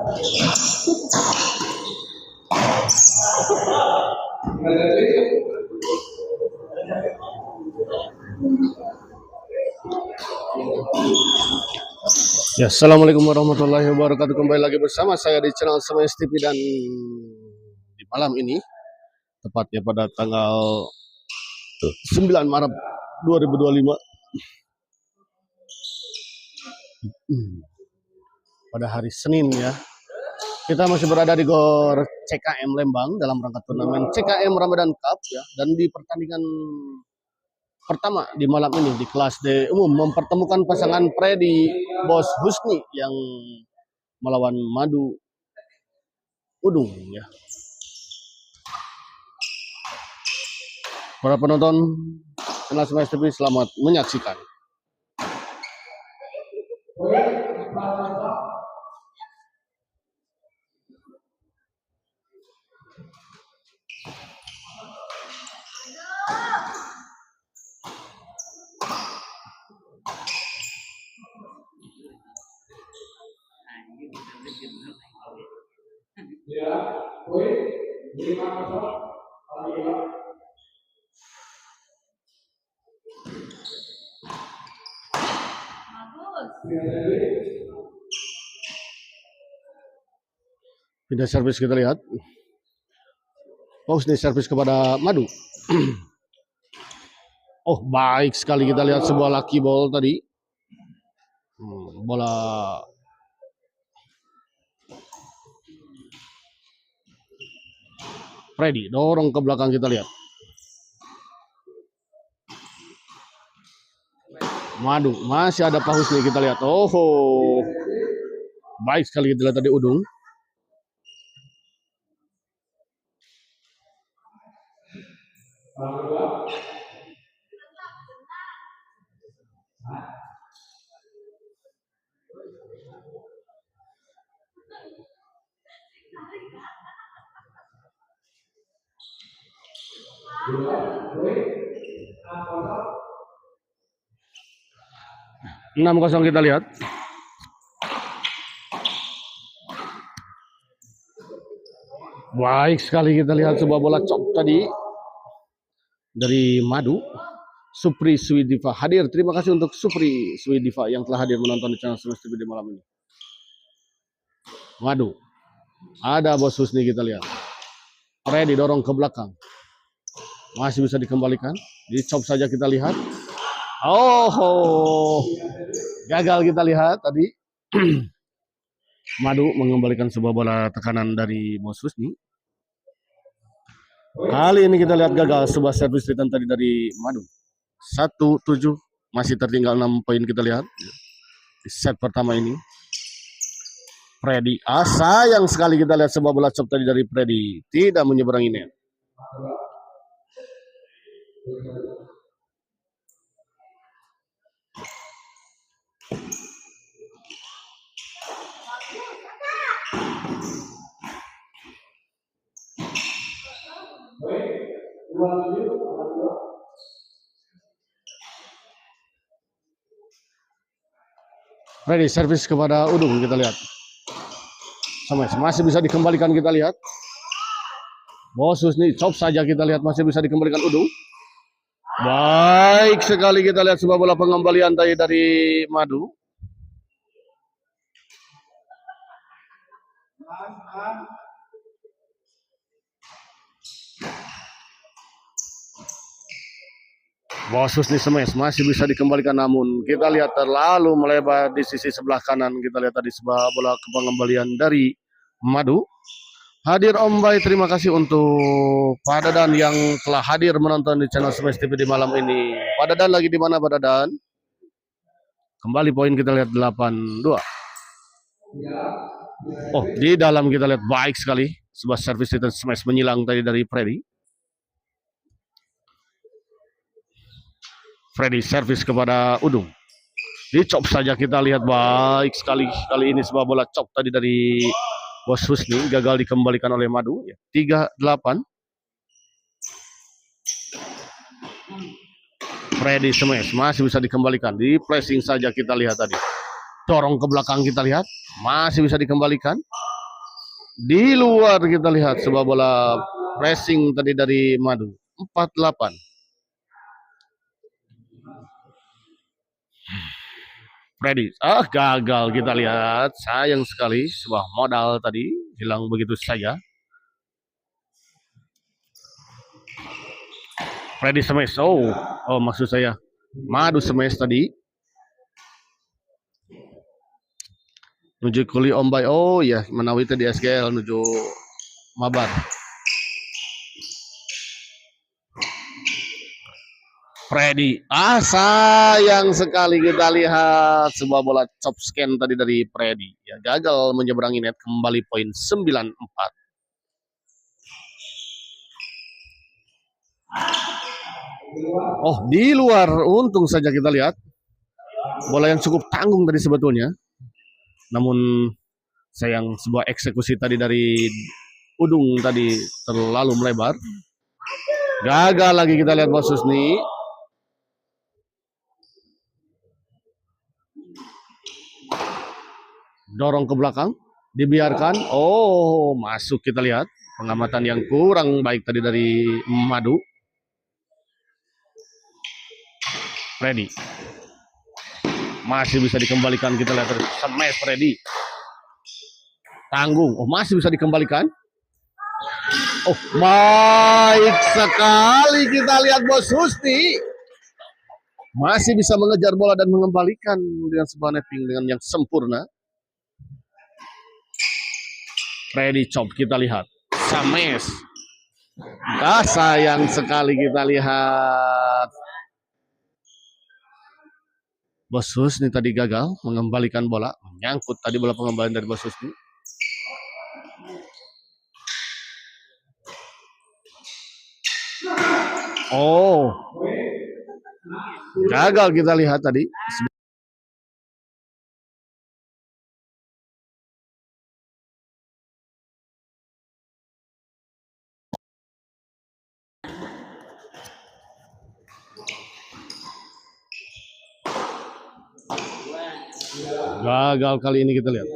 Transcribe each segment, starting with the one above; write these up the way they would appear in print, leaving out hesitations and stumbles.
Ya, assalamualaikum warahmatullahi wabarakatuh. Kembali lagi bersama saya di channel Semes TV, dan di malam ini, tepatnya pada tanggal 9 Maret 2025, pada hari Senin ya, kita masih berada di GOR CKM Lembang dalam rangka turnamen CKM Ramadan Cup ya, dan di pertandingan pertama di malam ini di kelas D umum mempertemukan pasangan Freddy Bos Husni yang melawan Madu Udung ya. Para penonton channel Semes TV, selamat menyaksikan. Ya, poin 5-0 Pindah servis kita lihat. Paus nih servis kepada Madu. Oh, baik sekali kita lihat sebuah lucky ball tadi. Bola Freddy dorong ke belakang, kita lihat. Madu masih ada Paus nih, kita lihat. Oh, baik sekali kita lihat tadi Udung. Enam 0 kita lihat. Baik sekali kita lihat sebuah bola chop tadi dari Madu. Supri Swidiva hadir. Terima kasih untuk Supri Swidiva yang telah hadir menonton di channel Semes TV di malam ini. Madu. Ada Bos Husni, kita lihat. Freddy dorong ke belakang. Masih bisa dikembalikan. Di chop saja kita lihat. Oh, gagal kita lihat tadi. Madu mengembalikan sebuah bola tekanan dari Bos Husni. Kali ini kita lihat gagal sebuah servis return tadi dari Madu. 1-7, masih tertinggal 6 poin kita lihat di set pertama ini. Freddy, sayang sekali kita lihat sebuah bola chop tadi dari Freddy, tidak menyeberangi net. Freddy servis kepada Udung, kita lihat. Masih bisa dikembalikan, kita lihat. Bos Husni chop saja kita lihat, masih bisa dikembalikan Udung. Baik sekali kita lihat sebuah bola pengembalian tadi dari Madu. Bos Husni Semes masih bisa dikembalikan, namun kita lihat terlalu melebar di sisi sebelah kanan. Kita lihat tadi sebuah bola pengembalian dari Madu. Hadir Om Bay, terima kasih untuk Pak Dadan yang telah hadir menonton di channel Semes TV di malam ini. Pak Dadan lagi di mana, Pak Dadan? Kembali poin kita lihat 8-2. Oh, di dalam kita lihat baik sekali sebuah servis return smash menyilang tadi dari Freddy. Freddy servis kepada Udung. Dicop saja kita lihat baik sekali. Kali ini sebuah bola chop tadi dari Bos Husni, gagal dikembalikan oleh Madu. 3-8. Freddy smash masih bisa dikembalikan. Di pressing saja kita lihat tadi. Dorong ke belakang kita lihat. Masih bisa dikembalikan. Di luar kita lihat sebuah bola pressing tadi dari Madu. 48. Freddy. Gagal kita lihat. Sayang sekali sebuah modal tadi hilang begitu saja. Freddy smash. Oh, maksud saya Madu smash tadi. Nuju kuli ombay. Oh ya, menawi tadi SGL nuju mabar. Freddy. Sayang sekali kita lihat sebuah bola chop scan tadi dari Freddy. Ya, gagal menyeberangi net, kembali poin 9-4. Di luar, untung saja kita lihat. Bola yang cukup tanggung tadi sebetulnya. Namun sayang sebuah eksekusi tadi dari Udung tadi terlalu melebar. Gagal lagi kita lihat Bos Husni. Dorong ke belakang, dibiarkan. Masuk kita lihat. Pengamatan yang kurang baik tadi dari Madu. Freddy. Masih bisa dikembalikan kita lihat. Smash Freddy. Tanggung. Masih bisa dikembalikan. Baik sekali kita lihat Bos Husni. Masih bisa mengejar bola dan mengembalikan dengan sebuah netting dengan yang sempurna. Freddy chop kita lihat. Smash. Sayang sekali kita lihat. Bos Husni tadi gagal mengembalikan bola. Menyangkut tadi bola pengembalian dari Bos Husni. Gagal kita lihat tadi. Gagal kali ini kita lihat.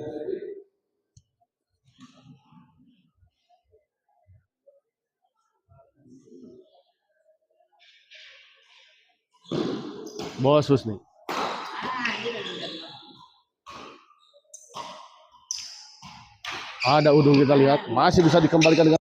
Bos Husni. Ada Udung kita lihat. Masih bisa dikembalikan dengan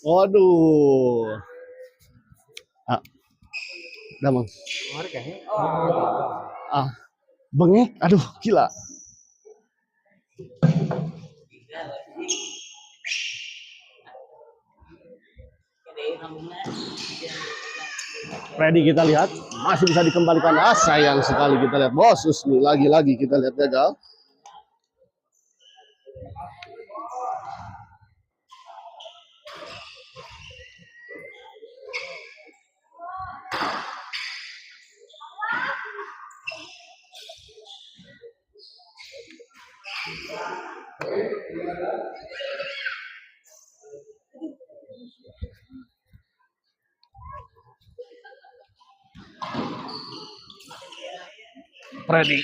waduh. Damang. Bengek. Aduh, gila. Freddy kita lihat masih bisa dikembalikan. Sayang sekali kita lihat Bos Husni lagi-lagi kita lihat gagal. Freddy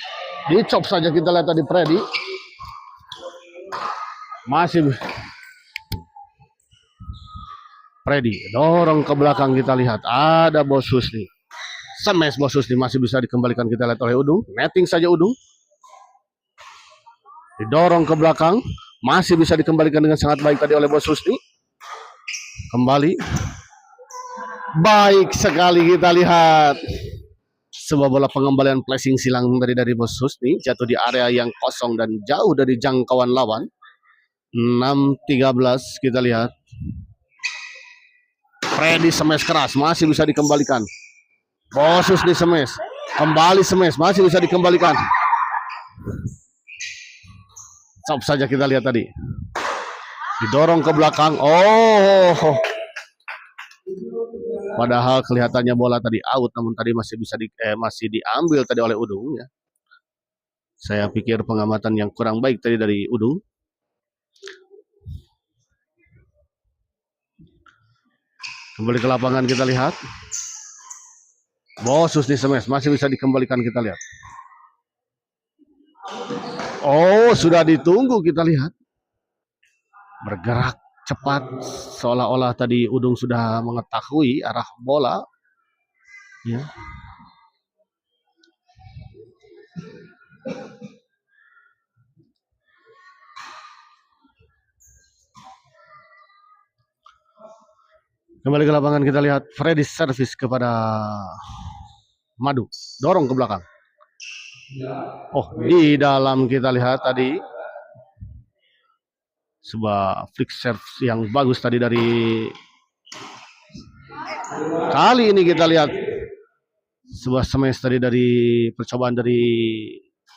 dicop saja kita lihat tadi Freddy. Masih Freddy dorong ke belakang kita lihat. Ada Bos Husni. Smash Bos Husni masih bisa dikembalikan kita lihat oleh Udung. Netting saja Udung. Didorong ke belakang. Masih bisa dikembalikan dengan sangat baik tadi oleh Bos Husni. Kembali. Baik sekali kita lihat. Sebuah bola pengembalian flashing silang dari Bos Husni. Jatuh di area yang kosong dan jauh dari jangkauan lawan. 6-13 kita lihat. Freddy smash keras, masih bisa dikembalikan. Bosus di smash, kembali smash, masih bisa dikembalikan. Chop saja kita lihat tadi. Didorong ke belakang. Oh. Padahal kelihatannya bola tadi out, namun tadi masih diambil tadi oleh Udung ya. Saya pikir pengamatan yang kurang baik tadi dari Udung. Kembali ke lapangan kita lihat. Bosus di smash, masih bisa dikembalikan kita lihat. Oh, sudah ditunggu kita lihat. Bergerak cepat, seolah-olah tadi Udung sudah mengetahui arah bola. Ya. Kembali ke lapangan kita lihat Freddy servis kepada Madu, dorong ke belakang. Oh, di dalam kita lihat tadi sebuah flick serve yang bagus tadi dari kali ini kita lihat sebuah smash tadi dari percobaan dari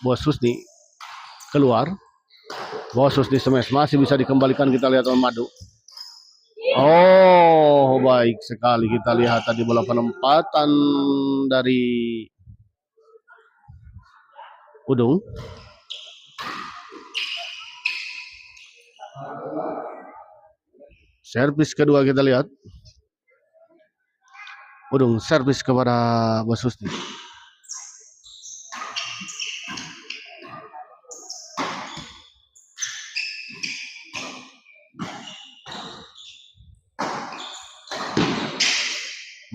Bos Susni keluar. Bos Susni smash masih bisa dikembalikan kita lihat oleh Madu. Oh, baik sekali kita lihat tadi bola penempatan dari Udung. Servis kedua kita lihat. Udung servis kepada Bos Susni.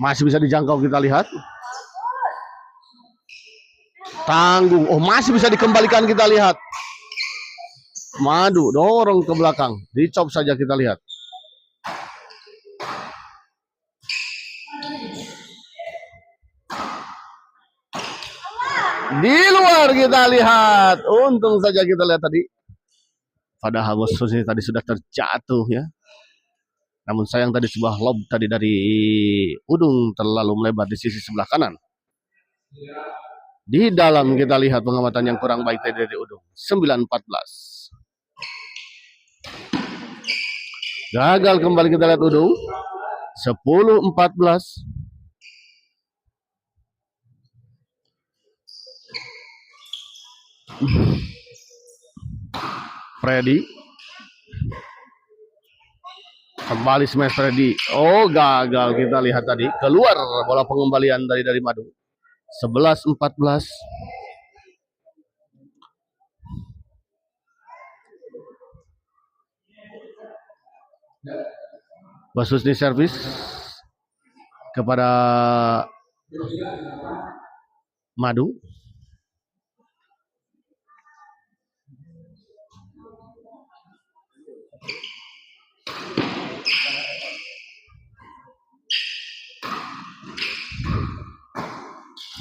Masih bisa dijangkau kita lihat. Tanggung. Oh, masih bisa dikembalikan kita lihat. Madu dorong ke belakang. Dicop saja kita lihat. Di luar kita lihat. Untung saja kita lihat tadi. Padahal Bos Susni tadi sudah terjatuh ya. Namun sayang tadi sebuah lob tadi dari Udung terlalu melebar di sisi sebelah kanan. Di dalam kita lihat pengamatan yang kurang baik tadi dari Udung. 9-14. Gagal kembali kita lihat Udung. 10-14. Freddy. Kembali smash Freddy. Oh, gagal kita lihat tadi. Keluar bola pengembalian dari Madu. 11-14. Bos Susni servis kepada Madu.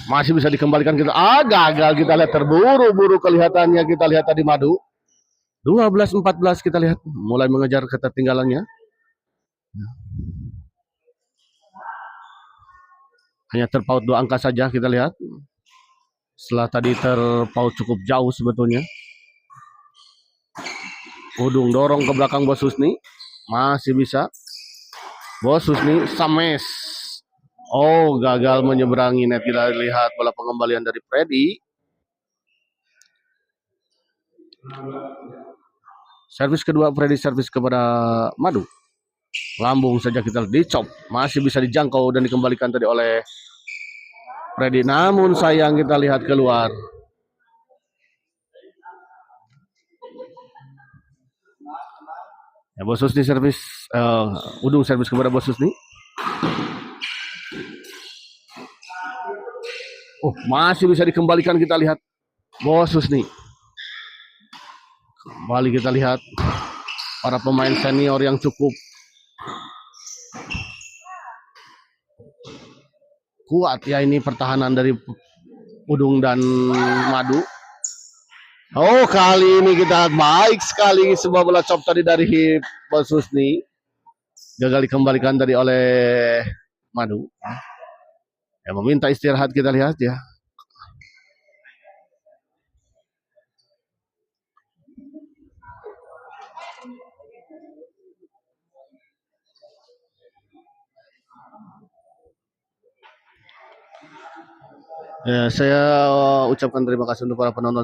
Masih bisa dikembalikan kita. Gagal kita lihat, terburu-buru kelihatannya kita lihat tadi Madu. 12-14 kita lihat mulai mengejar ketertinggalannya. Hanya terpaut 2 angka saja kita lihat. Setelah tadi terpaut cukup jauh sebetulnya. Udung dorong ke belakang Bos Susni. Masih bisa. Bos Susni smash. Oh, gagal menyeberangi net. Kita lihat bola pengembalian dari Freddy. Servis kedua Freddy servis kepada Madu. Lambung saja kita dicop. Masih bisa dijangkau dan dikembalikan tadi oleh Freddy. Namun sayang kita lihat keluar. Ya, Bos Susni servis. Udung servis kepada Bos Susni. Oh, masih bisa dikembalikan kita lihat Bos Susni. Kembali kita lihat para pemain senior yang cukup kuat ya ini pertahanan dari Udung dan Madu. Oh, kali ini kita baik sekali sebuah bola chop tadi dari Bos Husni. Gagal dikembalikan tadi oleh Madu. Ya, meminta istirahat kita lihat ya. Ya, saya ucapkan terima kasih untuk para penonton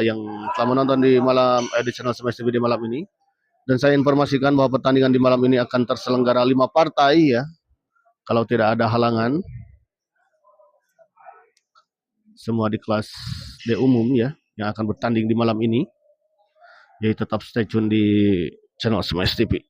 yang telah menonton di malam di channel Smash TV di malam ini. Dan saya informasikan bahwa pertandingan di malam ini akan terselenggara 5 partai ya. Kalau tidak ada halangan. Semua di kelas D umum ya yang akan bertanding di malam ini. Jadi tetap stay tune di channel Smash TV.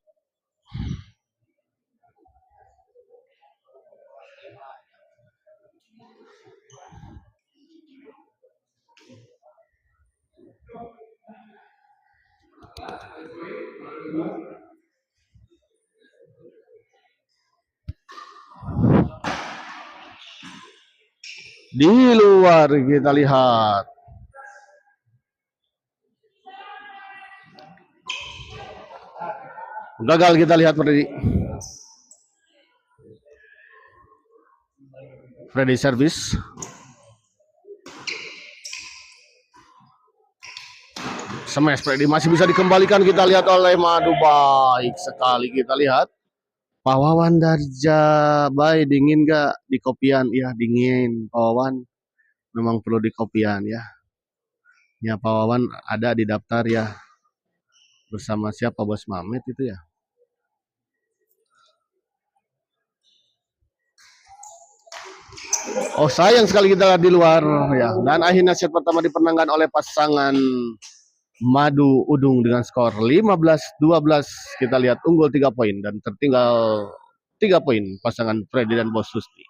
Di luar kita lihat gagal kita lihat Freddy service. Smash Freddy masih bisa dikembalikan, kita lihat oleh Madu. Baik sekali kita lihat. Pak Wawan Darja, baik dingin gak di kopian? Ya dingin Pak Wawan, memang perlu di kopian ya. Ya Pak Wawan ada di daftar ya. Bersama siapa Bos Mamet itu ya? Oh sayang sekali kita lihat di luar ya. Dan akhirnya set pertama dipenangkan oleh pasangan Madu Udung dengan skor 15-12. Kita lihat unggul 3 poin dan tertinggal 3 poin pasangan Freddy dan Bos Husni.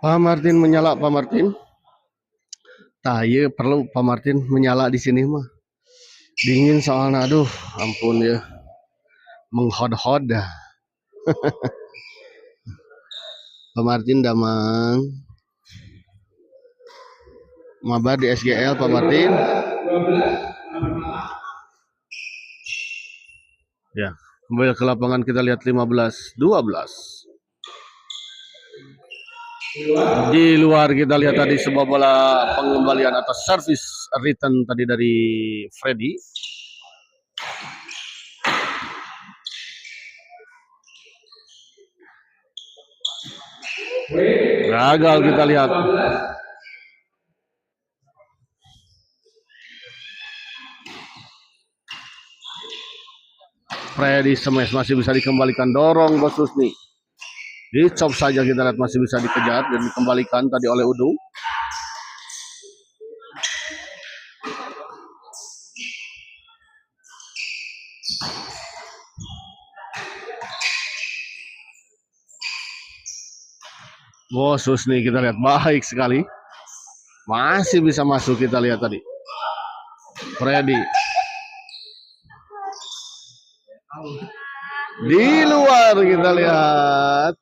Pak Martin menyala, Pak Martin. Nah, iya perlu Pak Martin menyala di sini mah. Dingin soalnya, aduh, ampun ya. Menghod-hod dah. Pak Martin damang. Mabar di SGL Pak Martin. Ya, kembali ke lapangan kita lihat 15-12. Di luar kita lihat tadi sebuah bola pengembalian atas service return tadi dari Freddy. Gagal kita lihat. Freddy smash masih bisa dikembalikan, dorong Bos Husni. Dicop saja kita lihat masih bisa dikejar dan dikembalikan tadi oleh Udung. Bos Husni kita lihat baik sekali. Masih bisa masuk kita lihat tadi. Freddy. Di luar kita lihat.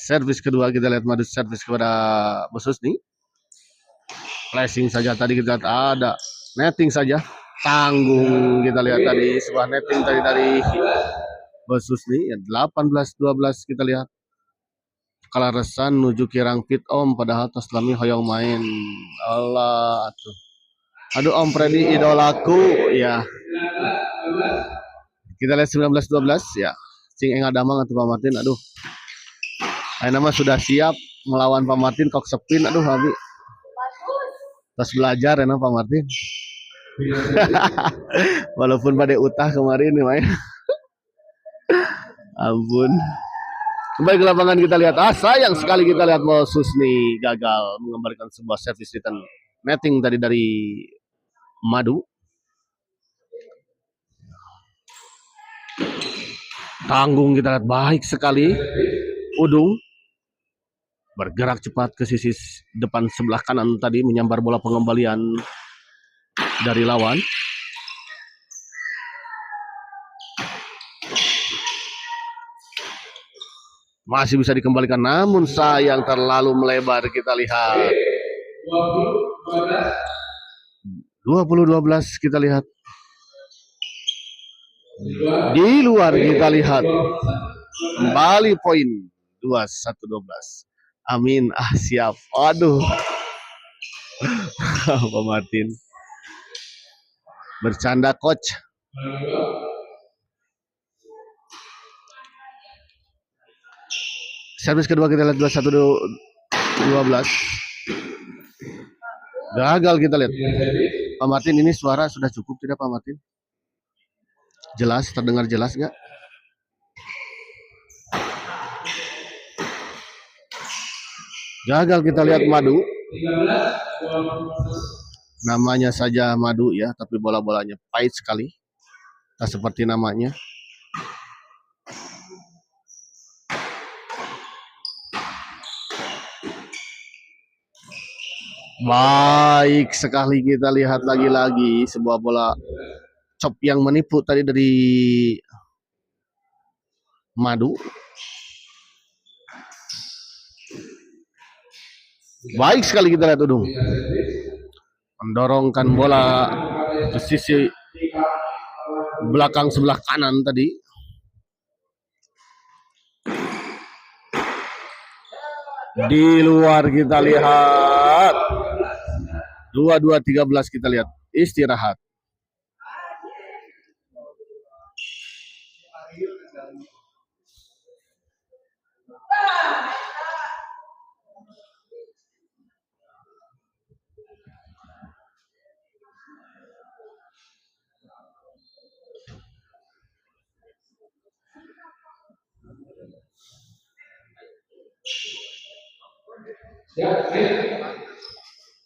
Servis kedua kita lihat Madu servis kepada Bos Husni. Flashing saja tadi kita lihat ada netting saja. Tanggung kita lihat tadi sebuah netting tadi dari Bos Husni ya 18-12 kita lihat. Kalaresan nuju kirang pit Om padahal tos lami hoyong main. Allah tuh. Aduh Om Freddy idolaku ya. Kita lihat 19-12 ya. Cing enggak damang atau Pak Martin. Aduh. Ayo nama sudah siap melawan Pak Martin kok sepin. Aduh Abi. Terus belajar ya Pak Martin. Walaupun pada utah kemarin nih main. Ampun. Kembali ke lapangan kita lihat. Sayang sekali kita lihat Bos Husni gagal mengembalikan sebuah servis return netting tadi dari Madu. Tanggung kita lihat baik sekali. Udung bergerak cepat ke sisi depan sebelah kanan tadi menyambar bola pengembalian dari lawan. Masih bisa dikembalikan namun sayang terlalu melebar kita lihat. 20-12 kita lihat. Di luar kita lihat. Kembali poin 21-12. Amin siap. Aduh. Pak Martin. Bercanda coach. Servis kedua kita lihat 21-12. Gagal kita lihat. Pak Martin ini suara sudah cukup tidak Pak Martin? Jelas, terdengar jelas nggak? Gagal kita lihat Madu. Namanya saja Madu ya, tapi bola-bolanya pahit sekali. Tak seperti namanya. Baik sekali kita lihat lagi-lagi sebuah bola chop yang menipu tadi dari Madu. Baik sekali kita lihat Udung. Mendorongkan bola ke sisi belakang sebelah kanan tadi. Di luar kita lihat 22-13 kita lihat istirahat.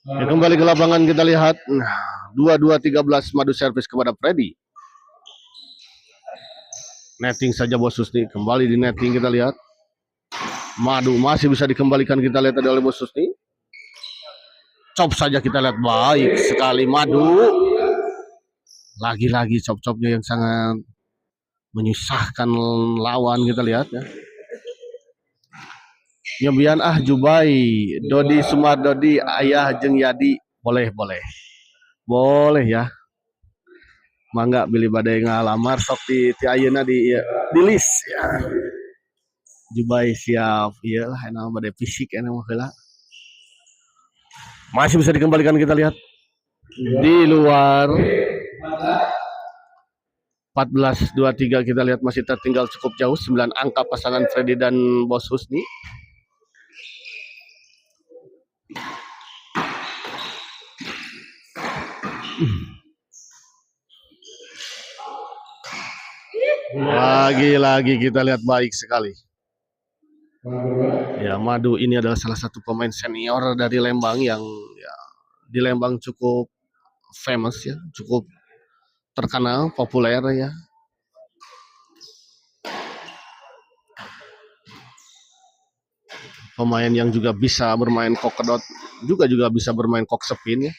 Ya, kembali ke lapangan kita lihat. Nah, 22-13 Madu servis kepada Freddy. Netting saja Bos Husni. Kembali di netting kita lihat. Madu masih bisa dikembalikan kita lihat oleh Bos Husni. Chop saja kita lihat baik sekali Madu. Lagi-lagi chop-chopnya yang sangat menyusahkan lawan kita lihat ya. Nyobian Jubai Dodi Sumardodi ayah jeung Yadi boleh ya mangga bilih badai ngalamar sok di ayeuna di list ya. Jubai siap iyalah enak badai fisik enak mah heula. Masih bisa dikembalikan kita lihat di luar 14-23 kita lihat masih tertinggal cukup jauh 9 angka pasangan Freddy dan Bos Husni. Lagi-lagi kita lihat baik sekali. Ya, Madu ini adalah salah satu pemain senior dari Lembang yang ya, di Lembang cukup famous ya, cukup terkenal, populer ya. Pemain yang juga bisa bermain kokedot, juga bisa bermain kok sepin ya.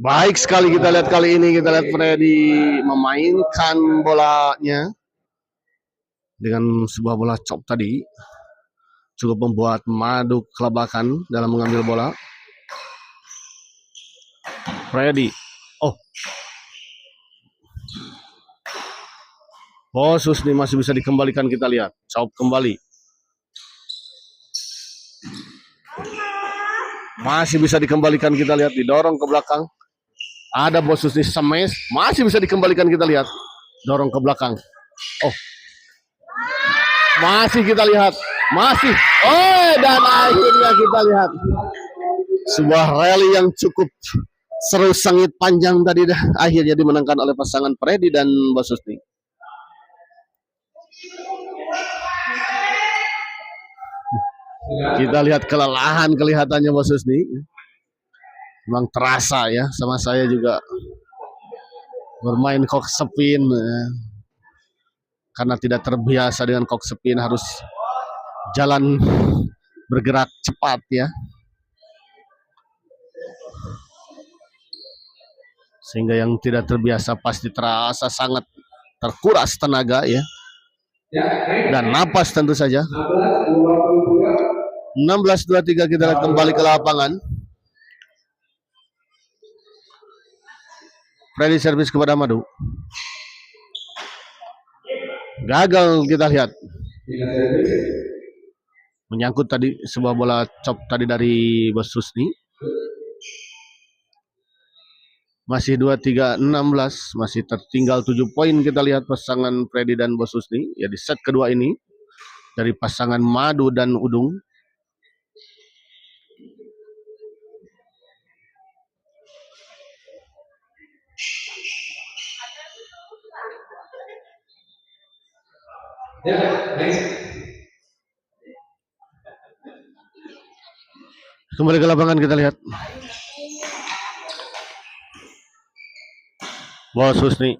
Baik sekali kita lihat kali ini, kita lihat Freddy memainkan bolanya dengan sebuah bola chop tadi. Cukup membuat Madu kelabakan dalam mengambil bola. Freddy. Oh. Bosus nih masih bisa dikembalikan, kita lihat. Chop kembali. Masih bisa dikembalikan, kita lihat, didorong ke belakang. Ada Bosus nih smash, masih bisa dikembalikan, kita lihat. Dorong ke belakang. Oh. Masih kita lihat. Masih. Oh, dan akhirnya kita lihat sebuah rally yang cukup seru, sengit, panjang tadi akhirnya dimenangkan oleh pasangan Freddy dan Bosus nih. Kita lihat kelelahan kelihatannya Bosus nih. Memang terasa ya, sama saya juga bermain cock spin karena tidak terbiasa dengan cock spin, harus jalan bergerak cepat ya, sehingga yang tidak terbiasa pasti terasa sangat terkuras tenaga ya, dan napas tentu saja. 16-23 kita lihat kembali ke lapangan. Freddy servis kepada Madu. Gagal, kita lihat. Menyangkut tadi sebuah bola chop tadi dari Bosus nih. Masih 23-16, masih tertinggal 7 poin, kita lihat pasangan Freddy dan Bosus nih ya di set kedua ini dari pasangan Madu dan Udung. Kembali ke lapangan, kita lihat Bosus nih.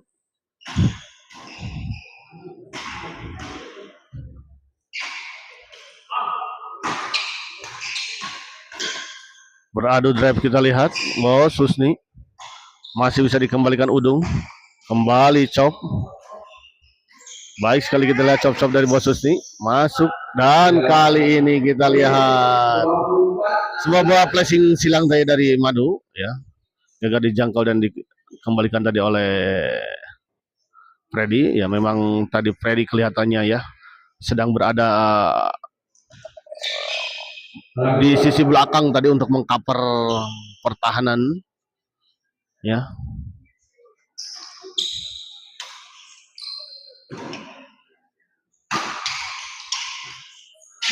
Beradu drive, kita lihat Bosus nih masih bisa dikembalikan Udung. Kembali chop. Baik sekali, kita lihat chop-chop dari Bosus nih masuk, dan kali ini kita lihat sebuah bola flashing silang tadi dari Madu ya, gagal dijangkau dan dikembalikan tadi oleh Freddy ya. Memang tadi Freddy kelihatannya ya sedang berada di sisi belakang tadi untuk mengcover pertahanan ya.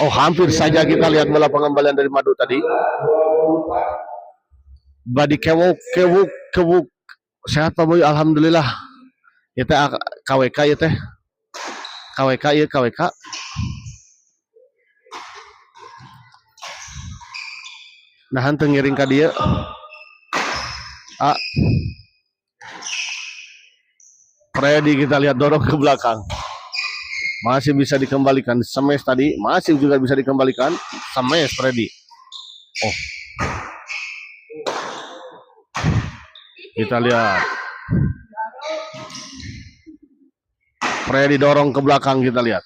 Oh, hampir saja kita lihat bola pengembalian dari Madu tadi. Badi kewuk. Sehat Pak Boy, alhamdulillah. Ya teh KWK ya teh. KWK ya KWK. Nah, henteu ngiring ka dieu. Freddy kita lihat dorong ke belakang. Masih bisa dikembalikan. Smash tadi masih juga bisa dikembalikan. Smash Freddy. Oh. Kita lihat. Freddy dorong ke belakang, kita lihat.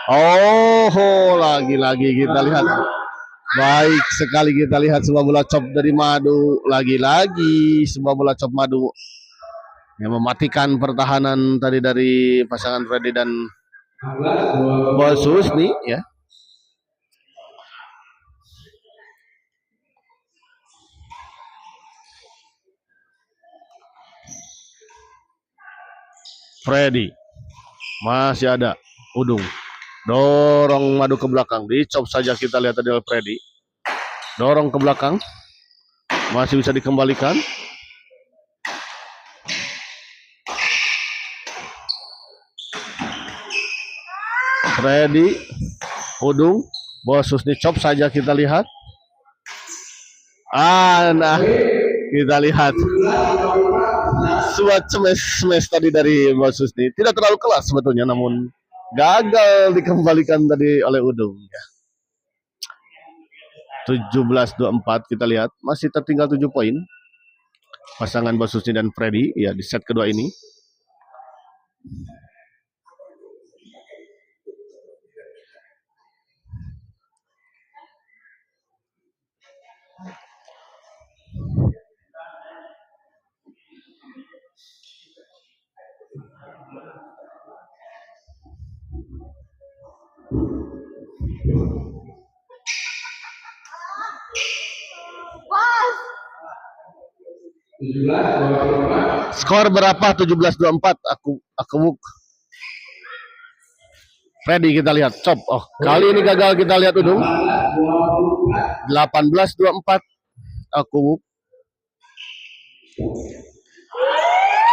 Oh, lagi-lagi kita lihat. Baik sekali, kita lihat sebuah bola chop dari Madu. Lagi-lagi sebuah bola chop Madu yang mematikan pertahanan tadi dari pasangan Freddy dan Bosus nih ya. Freddy masih ada Udung, dorong Madu ke belakang, dicop saja, kita lihat tadi oleh Freddy, dorong ke belakang, masih bisa dikembalikan. Freddy, Udung, Bosus dicop saja, kita lihat. Nah, kita lihat sebuah smash tadi dari Bosus nih, tidak terlalu kelas sebetulnya, namun gagal dikembalikan tadi oleh Udung ya. 17-24, kita lihat masih tertinggal 7 poin. pasangan Bos Husni dan Freddy ya di set kedua ini. Skor berapa? 17-24. Aku Freddy kita lihat chop. Oh, kali ini gagal kita lihat Udung. 18-24. Aku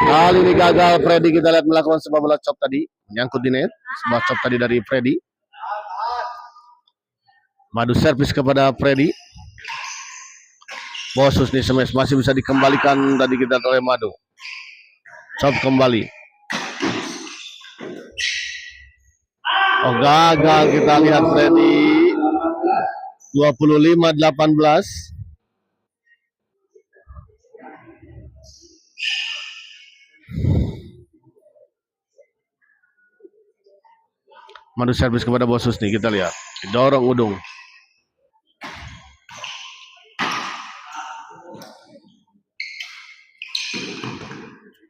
kali ini gagal Freddy kita lihat melakukan sebuah bola chop tadi, menyangkut di net. Sebuah chop tadi dari Freddy. Madu servis kepada Freddy. Bos Husni smash masih bisa dikembalikan tadi kita oleh Madu. Chop kembali. Oh, gagal kita lihat Freddy. 25-18. Madu servis kepada Bos Husni, kita lihat. Didorong Udung.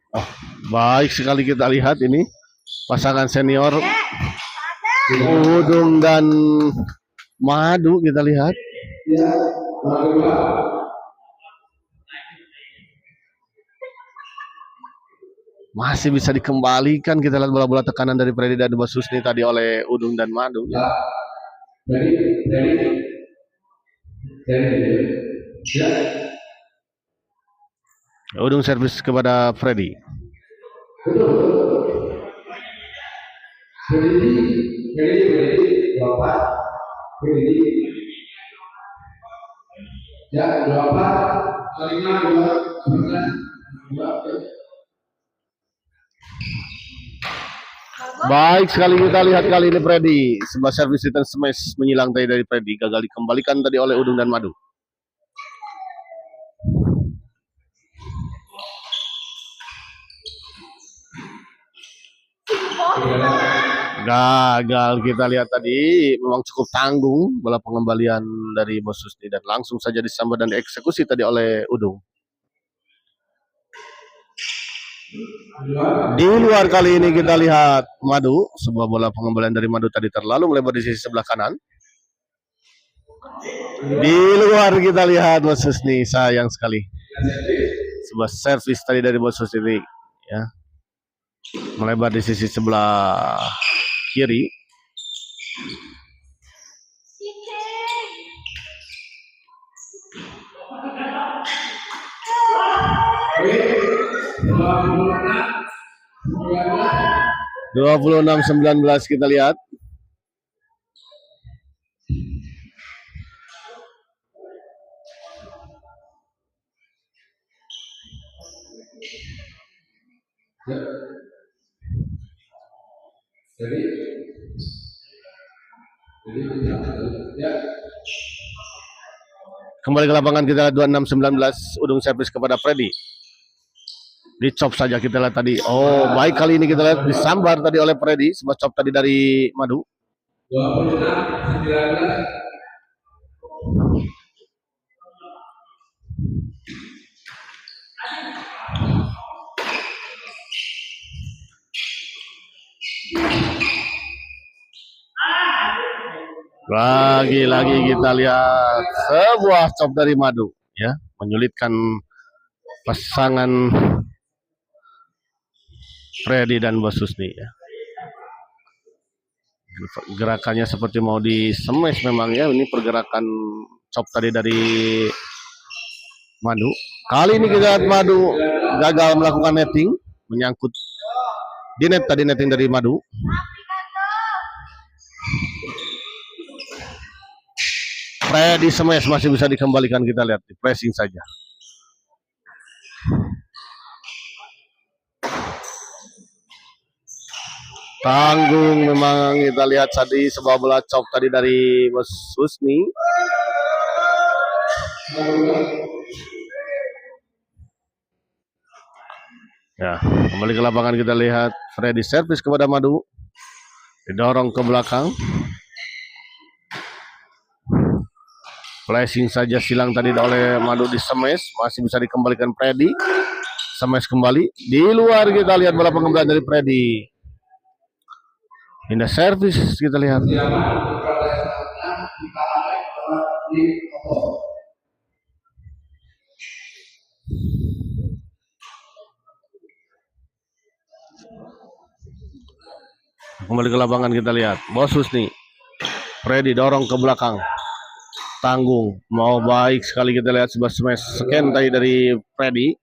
Oh, baik sekali kita lihat ini pasangan senior Udung dan Madu kita lihat. Masih bisa dikembalikan kita lihat bola-bola tekanan dari Freddy dan Bos Husni tadi oleh Udung dan Madu. Ya. Udung servis kepada Freddy. Baik sekali kita lihat kali ini Freddy. Sebuah servis return smash menyilang tadi dari Freddy. Gagal dikembalikan tadi oleh Udung dan Madu. Gagal kita lihat tadi, memang cukup tanggung bola pengembalian dari Bos Husni dan langsung saja disambar dan dieksekusi tadi oleh Udung. Di luar kali ini kita lihat Madu, sebuah bola pengembalian dari Madu tadi terlalu melebar di sisi sebelah kanan. Di luar kita lihat Bos Husni, sayang sekali. Sebuah servis tadi dari Bos Husni ya. Melebar di sisi sebelah kiri. Dua 26-19 kita lihat. Kembali ke lapangan kita lihat 26-19. Udung servis kepada Freddy. Dicop saja kita lihat tadi. Oh, baik kali ini kita lihat disambar tadi oleh Freddy. Sebuah chop tadi dari Madu. 26-19. Lagi-lagi kita lihat sebuah chop dari Madu ya, menyulitkan pasangan Freddy dan Bos Husni ya. Gerakannya seperti mau di smash memang ya, ini pergerakan chop tadi dari Madu. Kali ini kita lihat Madu gagal melakukan netting, menyangkut di net tadi netting dari Madu. Freddy smash masih bisa dikembalikan, kita lihat di pressing saja. Tanggung memang kita lihat tadi sebuah bola chop tadi dari Bos Husni. Ya, kembali ke lapangan kita lihat Freddy servis kepada Madu. Didorong ke belakang. Flashing saja silang tadi oleh Madu di smash, masih bisa dikembalikan Freddy. Smash kembali. Di luar kita lihat bola pengembalian dari Freddy. Indah servis kita lihat. Kembali ke lapangan kita lihat Bos Husni. Freddy dorong ke belakang. Tanggung. Mau baik sekali kita lihat sebuah smash scan tadi dari Freddy.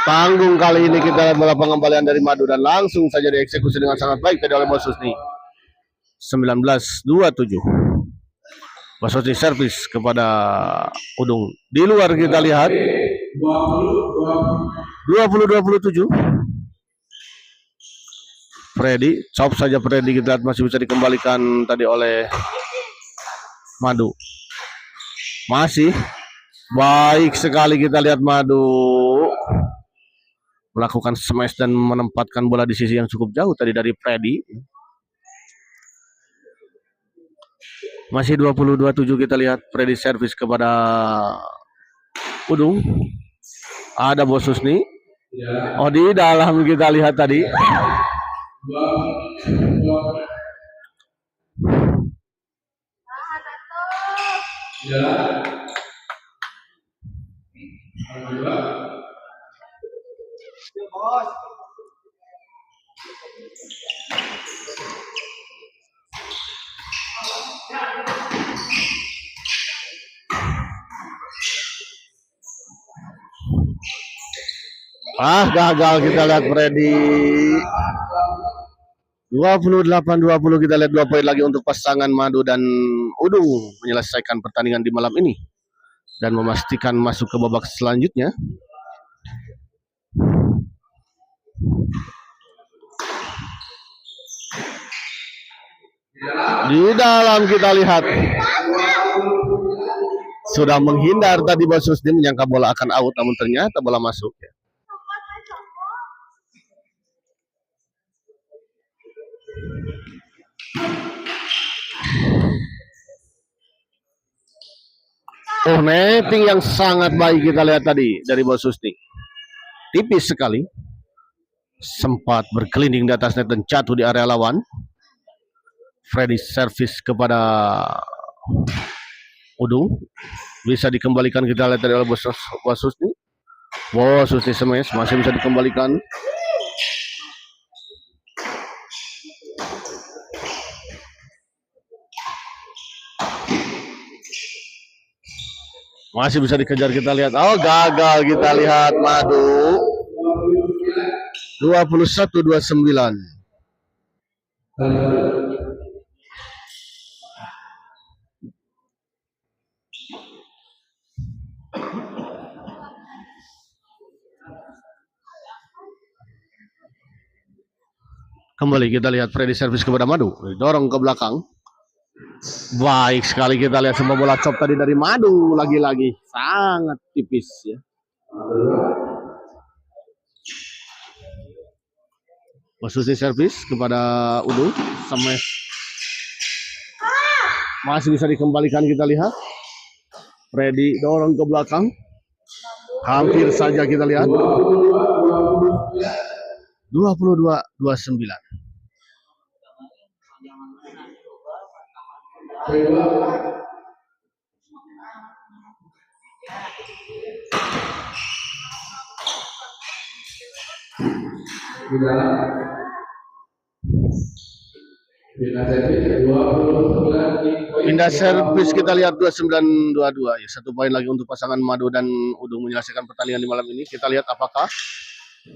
Tanggung kali ini kita lihat bola pengembalian dari Madu dan langsung saja dieksekusi dengan sangat baik tadi oleh Bos Husni. 19-27. Bos Husni servis kepada Udung. Di luar kita lihat 20-27. Freddy, chop saja Freddy kita lihat masih bisa dikembalikan tadi oleh Madu. Masih baik sekali kita lihat Madu melakukan smash dan menempatkan bola di sisi yang cukup jauh tadi dari Freddy. Masih 20-27 kita lihat Freddy servis kepada Udung. Ada Bos Husni. Oh, di dalam kita lihat tadi. Gagal kita lihat Freddy. 28-20 kita lihat 2 poin lagi untuk pasangan Madu dan Udung menyelesaikan pertandingan di malam ini dan memastikan masuk ke babak selanjutnya. Di dalam kita lihat sudah menghindar tadi Bos Husni, menyangka bola akan out namun ternyata bola masuk ya. Oh, netting yang sangat baik kita lihat tadi dari Bos Husni. Tipis sekali. Sempat berkelinding di atas net dan jatuh di area lawan. Freddy servis kepada Udung. Bisa dikembalikan kita lihat dari oleh Bos Husni. Bos Husni smash masih bisa dikembalikan. Masih bisa dikejar kita lihat. Oh, gagal kita lihat Madu. 21-29. Kembali kita lihat Freddy servis kepada Madu. Dorong ke belakang. Baik sekali kita lihat semua bola chop tadi dari Madu. Lagi-lagi sangat tipis ya. Bos Husni servis kepada Udung. Smash masih bisa dikembalikan kita lihat. Freddy dorong ke belakang. Hampir saja kita lihat. 22-29. Pindah servis kita lihat 29-22 ya. 1 poin lagi untuk pasangan Madu dan Udung menyelesaikan pertandingan di malam ini. Kita lihat apakah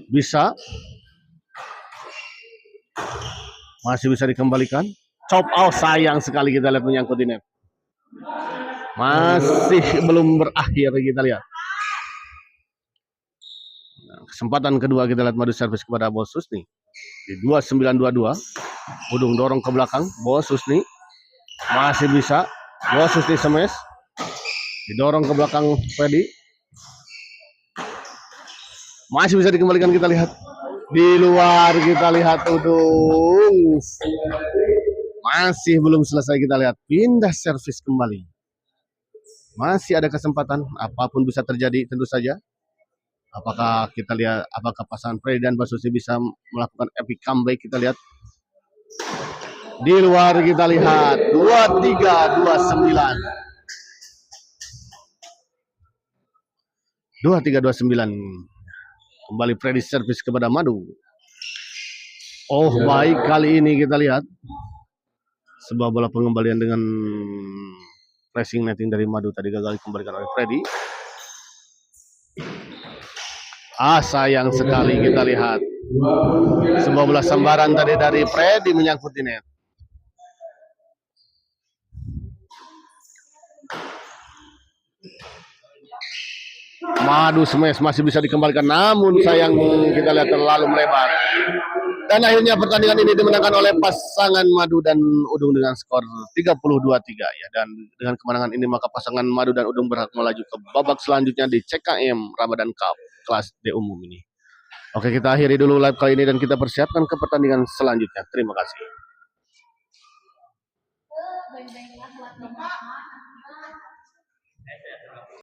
bisa. Masih bisa dikembalikan. Chop out, sayang sekali kita lihat menyangkut di net. Masih belum berakhir kita lihat. Nah, kesempatan kedua kita lihat Madu servis kepada Bos Husni. di 2922. Udung dorong ke belakang, Bos Husni masih bisa. Bos Husni smash, didorong ke belakang Freddy, masih bisa dikembalikan. Kita lihat di luar, kita lihat Udung masih belum selesai. Kita lihat pindah servis kembali, masih ada kesempatan, apapun bisa terjadi tentu saja. Apakah kita lihat, apakah pasangan Freddy dan Bos Husni bisa melakukan epic comeback? Kita lihat di luar, kita lihat 2329. 2329. Kembali Freddy servis kepada Madu. Oh, baik kali ini kita lihat sebuah bola pengembalian dengan pressing netting dari Madu tadi gagal dikembalikan oleh Freddy. Sayang sekali, kita lihat sebuah bola sambaran tadi dari Freddy menyangkut di net. Madu smash masih bisa dikembalikan, namun sayang kita lihat terlalu melebar. Dan akhirnya pertandingan ini dimenangkan oleh pasangan Madu dan Udung dengan skor 32-3 ya. Dan dengan kemenangan ini maka pasangan Madu dan Udung berhak melaju ke babak selanjutnya di CKM Ramadan Cup kelas D umum ini. Oke, kita akhiri dulu live kali ini dan kita persiapkan ke pertandingan selanjutnya. Terima kasih.